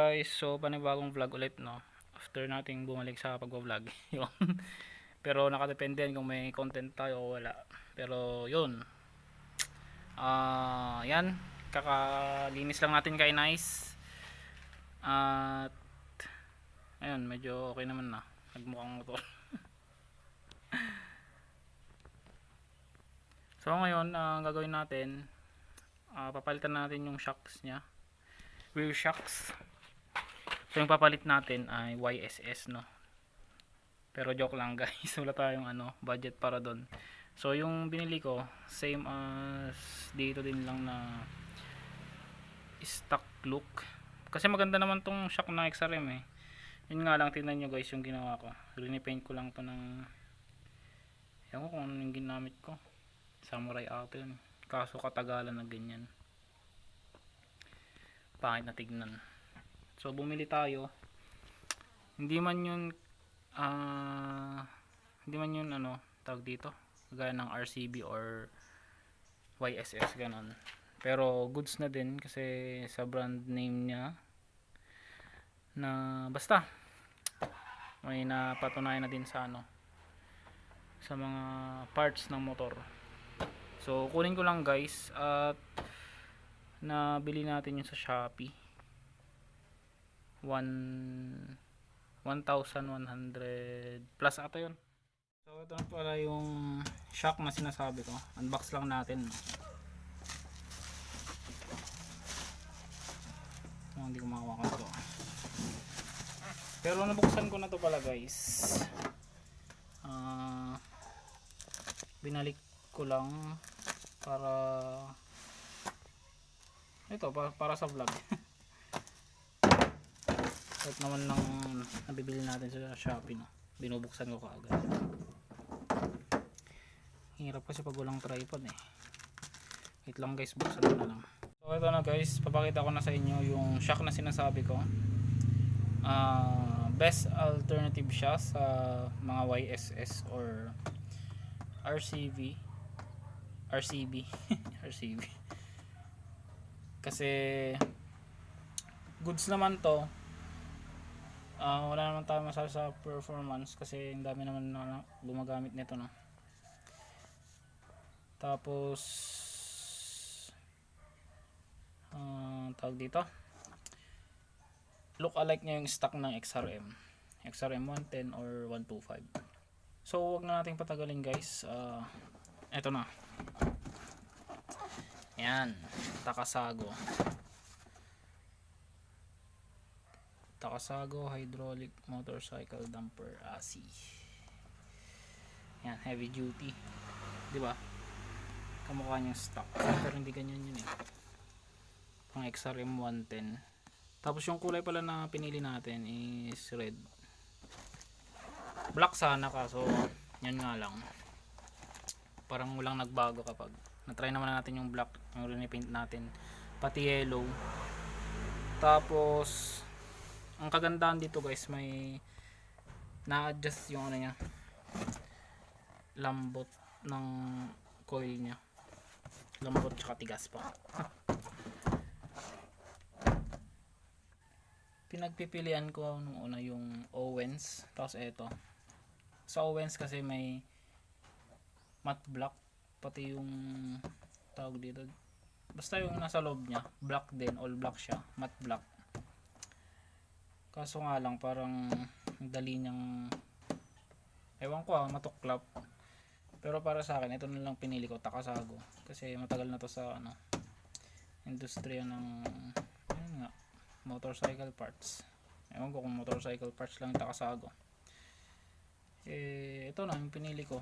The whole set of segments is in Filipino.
guys, so panibagong vlog ulit, no, after nating bumalik sa pagbablog. Yun. Pero nakadepende yan kung may content tayo o wala. Pero yun, yan, kakalinis lang natin kay Nice. At ayun, medyo okay naman na, nagmukhang motor. So ngayon, ang gagawin natin, papalitan natin yung shocks nya, rear shocks. So yung papalit natin ay YSS, no. Pero joke lang guys, wala tayong budget para doon. So yung binili ko, same as dito din lang na stock look. Kasi maganda naman tong shock na XRM eh. Yun nga lang, tingnan nyo guys yung ginawa ko. Rinipaint ko lang to ng, ewan ko kung ano yung ginamit ko. Samurai ata yun. Kaso katagalan na ganyan. Pangit na tignan. So bumili tayo. Hindi man yun tawag dito, gaya ng RCB or YSS ganon. Pero goods na din kasi sa brand name niya na basta may napatunayan na din sa sa mga parts ng motor. So kunin ko lang guys, at nabili natin yun sa Shopee. 1,100 plus ata yun. So ito na pala yung shock na sinasabi ko. Unbox lang natin. Hindi ko makawakan ito. Pero nabuksan ko na to pala guys. Binalik ko lang para ito, para sa vlog. At naman lang nabibili natin sa Shopee, no. Binubuksan ko kaagad. Hirap kasi pag walang tripod eh. Wait lang guys, buksan ko na lang. So ito na guys, papakita ko na sa inyo yung shock na sinasabi ko. Best alternative siya sa mga YSS or RCB. RCB. Kasi goods naman to. Wala naman tayo masasabi sa performance kasi ang dami naman na gumagamit nito, no. Tapos tawag dito, look alike niya yung stock ng XRM 110 or 125. So wag na nating patagalin guys. Eto na, yan, Takasago hydraulic motorcycle damper AC. Yan, heavy duty, di ba? Kamukha niyang stock pero hindi ganyan yun eh, pang XRM 110. Tapos yung kulay pala na pinili natin is red. Black sana, kaso yan nga lang, parang walang nagbago kapag na-try naman natin yung black, yung rinipaint natin, pati yellow. Tapos ang kagandahan dito guys, may na-adjust yung niya, lambot ng coil nya, lambot tsaka tigas pa. Pinagpipilian ko nung una yung Owens, tapos eto sa Owens kasi may matte black, pati yung tawag dito, basta yung nasa loob nya black din, all black siya, matte black. Kaso nga lang parang dali niyang, ewan ko matuklap. Pero para sa akin, ito na lang pinili ko, Takasago, kasi matagal na to sa industriya ng motorcycle parts. Ewan ko kung motorcycle parts lang yung Takasago. Ito na yung pinili ko.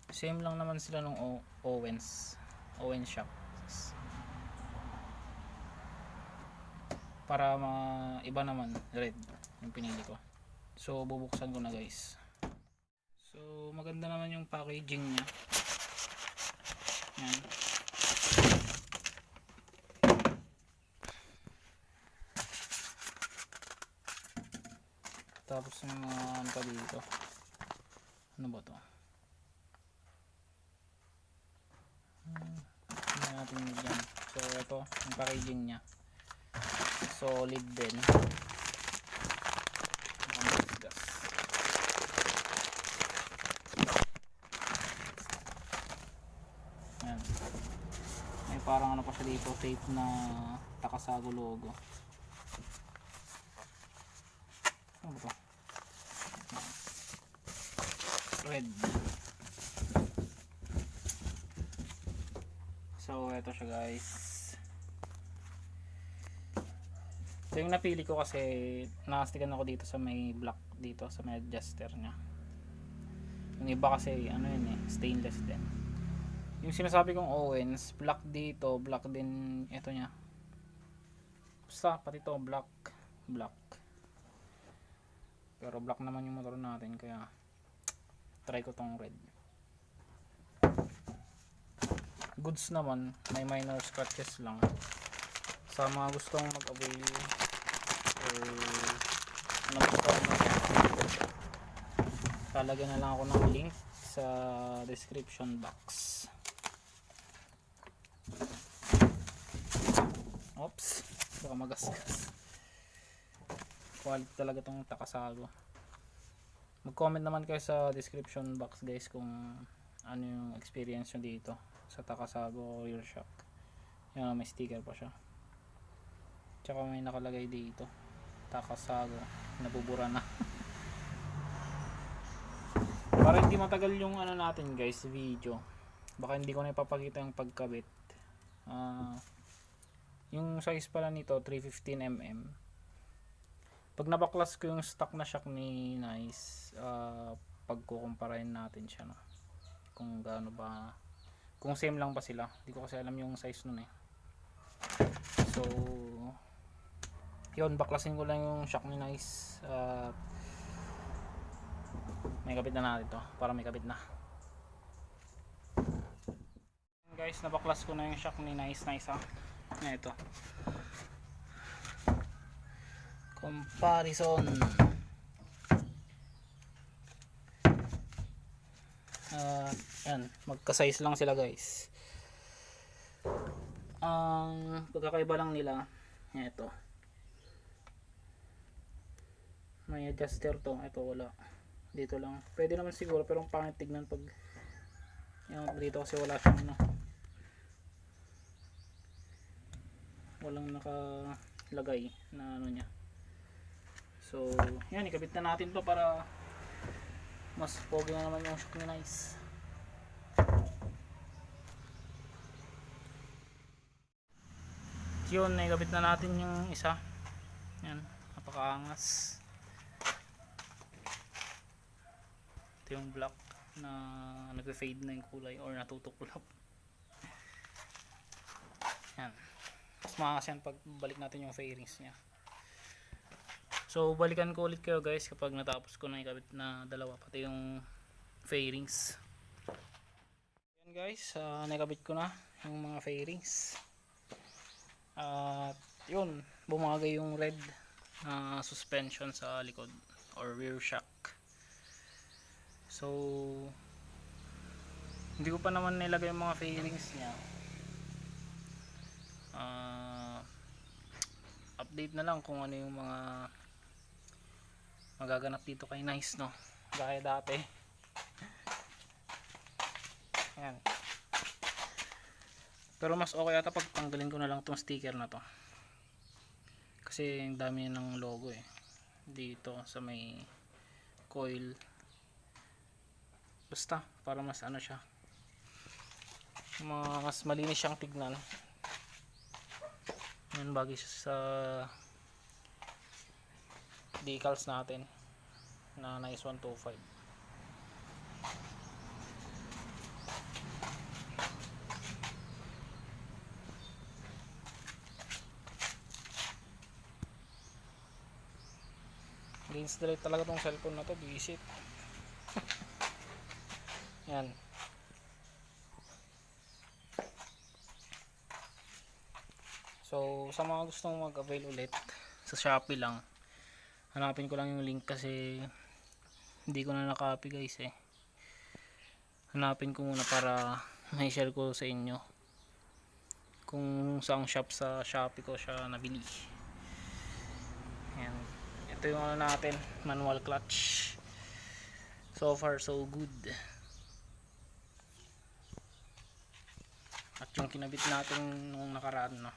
Same lang naman sila nung Owens shocks. Para iba naman, red yung pinili ko. So bubuksan ko na guys. So maganda naman yung packaging nya. Yan. Tapos yung ano pa dito, ano ba to? Tingnan natin dyan. So ito yung packaging nya. solid din. Gas. Yan. May parang ano pa siya dito, tape na Takasago logo. Ano ba to? Red. So eto siya guys. So yung napili ko kasi nakastikan ako dito sa may black, dito sa may adjuster nya. Yung iba kasi ano yun stainless din. Yung sinasabi kong Owens, black dito, black din ito nya. Basta pati to black. Pero black naman yung motor natin kaya try ko tong red. Goods naman, may minor scratches lang. Sa mga gustong mag-avail or nagustuhan mo, lalagyan na lang ako ng link sa description box. Oops, baka magasgas. Quality talaga tong Takasago. Mag-comment naman kayo sa description box guys kung ano yung experience nyo dito sa Takasago rear shock. Yan, may sticker pa siya. Tsaka may nakalagay dito Takasago, nabubura na. Para hindi matagal yung ano natin guys video, baka hindi ko na ipapakita yung pagkabit. Yung size pala nito 315mm. Pag nabaklas ko yung stock na shock ni Nice, pagkukumparahin natin siya, no? Kung gaano ba, kung same lang ba sila. Hindi ko kasi alam yung size nun So yun, baklasin ko lang yung shock ni Nice. May kabit na natin to, para may kabit na. Guys, nabaklas ko na yung shock ni Nice na isa. Ito comparison. Yan, magka-size lang sila guys. Ang pagkakaiba lang nila, ito may adjuster to, ito wala. Dito lang, pwede naman siguro pero ang pangit tignan pag yung dito kasi wala siyang ano, walang nakalagay na ano nya. So yan, ikabit na natin to para mas pogi na naman yung shock ni Nice. Yun, ikabit na natin yung isa. Yan, napakaangas. Ito yung black na nagfe-fade na yung kulay or natutuklap. Yan, mas maangas yan pag balik natin yung fairings nya. So balikan ko ulit kayo guys kapag natapos ko na ikabit na dalawa, pati yung fairings. Yan guys, nakabit ko na yung mga fairings. At yun, bumagay yung red na suspension sa likod or rear shock. So hindi ko pa naman nilagay yung mga fairings nya. Update na lang kung ano yung mga magaganap dito kay Nice, no? Gaya dati. Ayan. Pero mas okay ata pag tanggalin ko na lang tong sticker na to. Kasi ang dami ng logo dito sa may coil. Basta para mas ano siya, mas malinis siyang tignan. Yan, bagay siya sa decals natin na Nice 125. Di-install talaga tong cellphone na to, visit. Yan. So sa mga gustong mag-avail ulit, sa Shopee lang, hanapin ko lang yung link kasi hindi ko na na-copy guys Hanapin ko muna para may share ko sa inyo kung saang shop sa Shopee ko siya nabili. Ayan. Ito yung ano natin, manual clutch. So far so good. At yung kinabit natin nung nakaraan, no,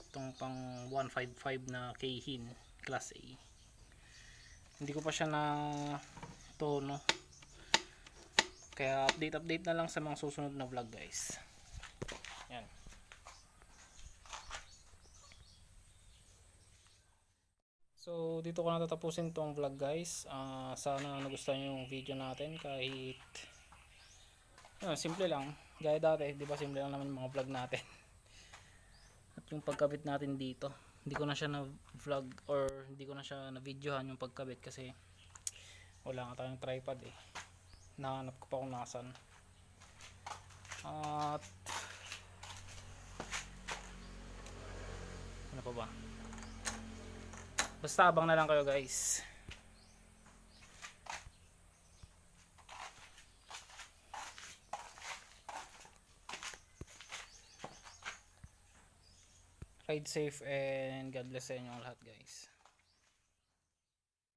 itong pang 155 na Keihin Class A, hindi ko pa siya na tono, kaya update na lang sa mga susunod na vlog guys. Yan. So dito ko na tatapusin tong vlog guys. Sana nagustuhan nyo yung video natin, kahit simple lang gaya dati, di ba, simple lang naman yung mga vlog natin. At yung pagkabit natin dito, hindi ko na siya na vlog or hindi ko na siya na videohan yung pagkabit kasi wala nga tayong tripod eh. Nahanap ko pa kung nasan. At ano pa ba, basta abang na lang kayo guys. Ride safe and God bless sa inyong lahat guys.